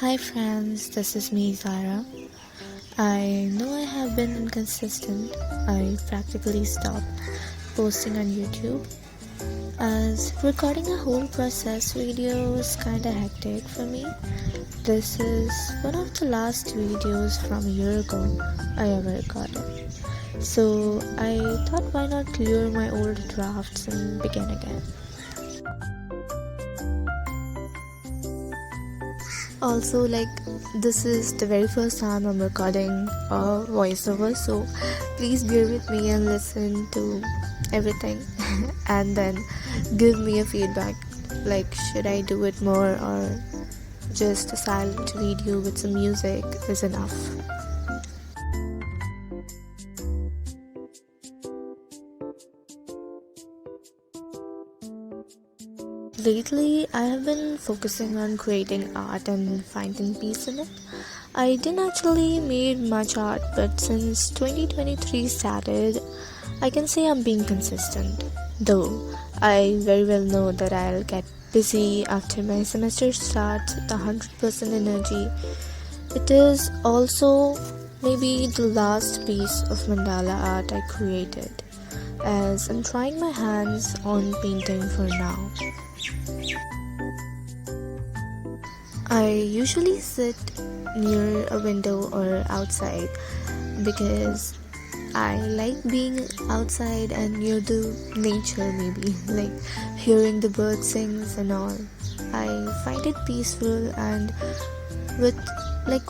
Hi friends, this is me Zara. I know I have been inconsistent. I practically stopped posting on YouTube as recording a whole process video was kinda hectic for me. This is one of the last videos from a year ago I ever recorded. So I thought why not clear my old drafts and begin again. Also, this is the very first time I'm recording a voiceover, so please bear with me and listen to everything and then give me a feedback, like should I do it more or just a silent video with some music is enough. Lately, I have been focusing on creating art and finding peace in it. I didn't actually make much art, but since 2023 started, I can say I'm being consistent. Though I very well know that I'll get busy after my semester starts with 100% energy. It is also maybe the last piece of mandala art I created, as I'm trying my hands on painting for now. I usually sit near a window or outside because I like being outside and near the nature, maybe like hearing the birds sings and all. I find it peaceful, and with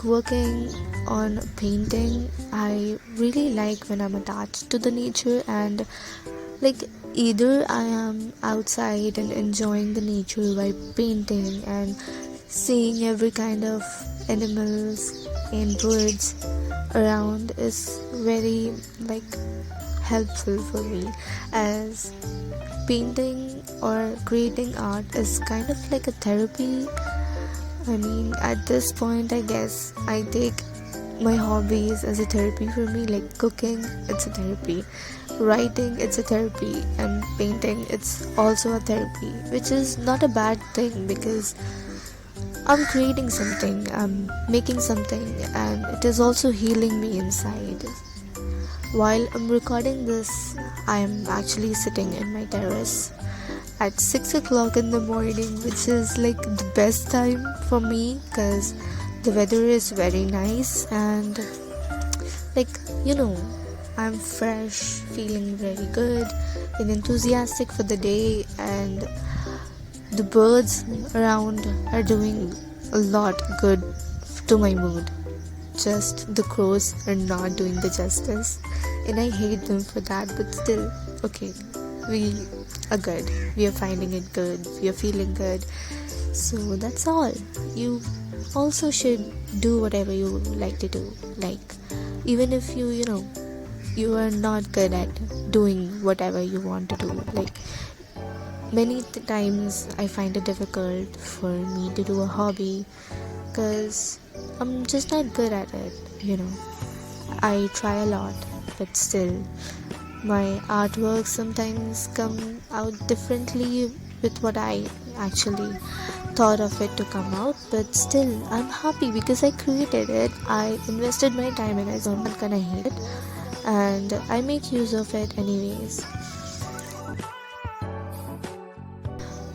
working on painting, I really like when I'm attached to the nature, and like either I am outside and enjoying the nature by painting and seeing every kind of animals and birds around is very helpful for me, as painting or creating art is kind of like a therapy. I mean, at this point I guess I take my hobbies as a therapy for me, like cooking, it's a therapy, writing, it's a therapy, and painting, it's also a therapy, which is not a bad thing because I'm creating something, I'm making something, and it is also healing me inside. While I'm recording this, I'm actually sitting in my terrace at 6 o'clock in the morning, which is like the best time for me because the weather is very nice, and like you know I'm fresh, feeling very good and enthusiastic for the day, and the birds around are doing a lot good to my mood. Just the crows are not doing the justice, and I hate them for that, but still, okay, we are good. We are finding it good. We are feeling good. So that's all. You also should do whatever you like to do. Like, even if you are not good at doing whatever you want to do. Like, many times I find it difficult for me to do a hobby because I'm just not good at it. I try a lot, but still, my artwork sometimes come out differently with what I actually thought of it to come out, but still I'm happy because I created it, I invested my time in it, so I'm not gonna hate it, and I make use of it anyways.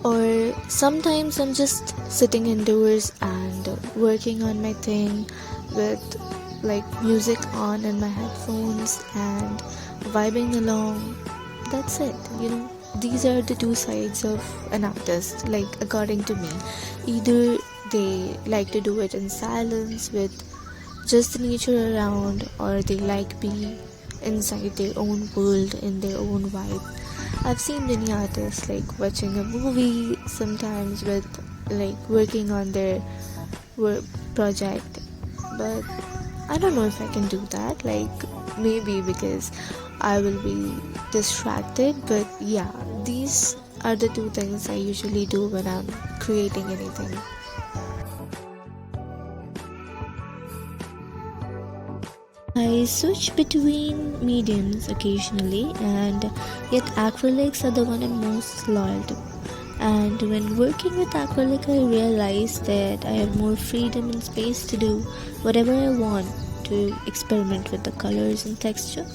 Or sometimes I'm just sitting indoors and working on my thing with music on in my headphones and vibing along. That's it. These are the two sides of an artist, according to me. Either they like to do it in silence with just the nature around, or they like being inside their own world in their own vibe. I've seen many artists watching a movie sometimes with working on their work project, but I don't know if I can do that. Maybe because I will be distracted, but yeah, these are the two things I usually do when I'm creating anything. I switch between mediums occasionally, and yet acrylics are the one I'm most loyal to. And when working with acrylic, I realized that I have more freedom and space to do whatever I want, to experiment with the colors and texture.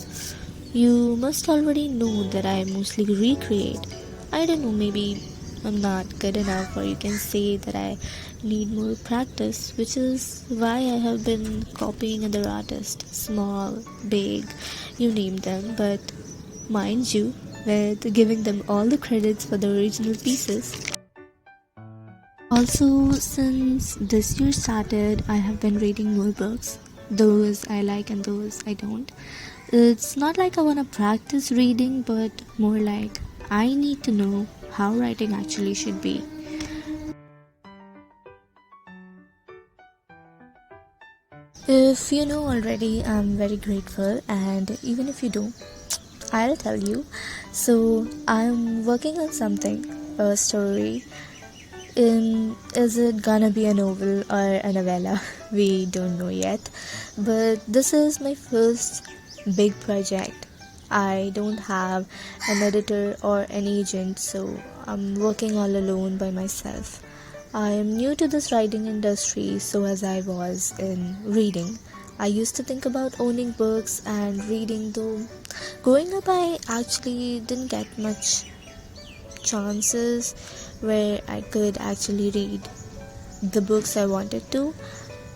You must already know that I mostly recreate. I don't know, maybe I'm not good enough, or you can say that I need more practice, which is why I have been copying other artists, small, big, you name them, but mind you, with giving them all the credits for the original pieces. Also, since this year started, I have been reading more books. Those I like and those I don't. It's not like I want to practice reading, but more like I need to know how writing actually should be. If you know already, I'm very grateful, and even if you don't, I'll tell you. So, I'm working on something, a story. Is it gonna be a novel or a novella? We don't know yet. But this is my first big project. I don't have an editor or an agent, so I'm working all alone by myself. I am new to this writing industry, so as I was in reading, I used to think about owning books and reading, though growing up I actually didn't get much chances where I could actually read the books I wanted to,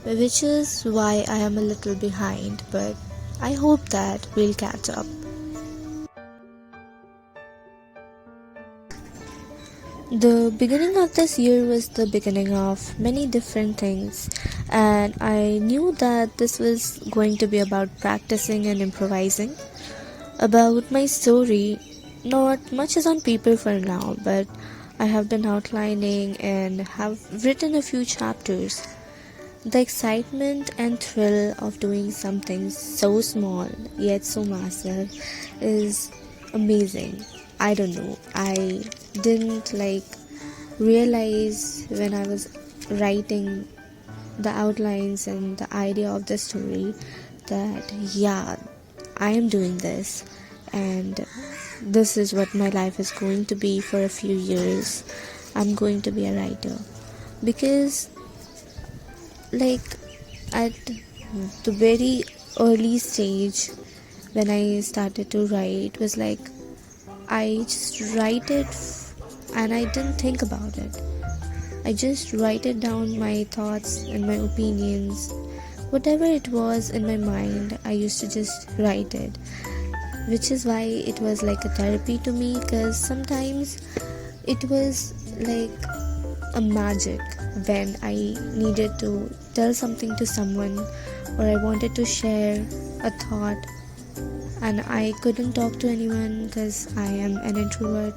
which is why I am a little behind, but I hope that we'll catch up. The beginning of this year was the beginning of many different things, and I knew that this was going to be about practicing and improvising. About my story, not much is on paper for now, but I have been outlining and have written a few chapters. The excitement and thrill of doing something so small yet so massive is amazing. I don't know. I didn't realize when I was writing the outlines and the idea of the story that yeah, I am doing this, and this is what my life is going to be for a few years. I'm going to be a writer because like at the very early stage when I started to write was like I just write it and I didn't think about it. I just write it down, my thoughts and my opinions, whatever it was in my mind. I used to just write it, which is why it was like a therapy to me, because sometimes it was like a magic when I needed to tell something to someone or I wanted to share a thought and I couldn't talk to anyone because I am an introvert.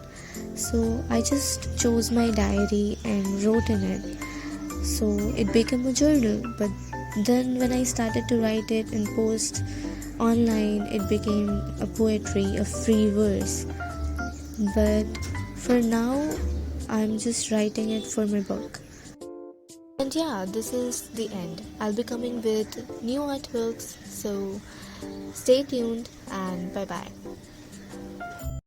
So I just chose my diary and wrote in it. So it became a journal. But then when I started to write it and post online, it became a poetry, a free verse. But for now, I'm just writing it for my book. And yeah, this is the end. I'll be coming with new artworks, so stay tuned and bye bye.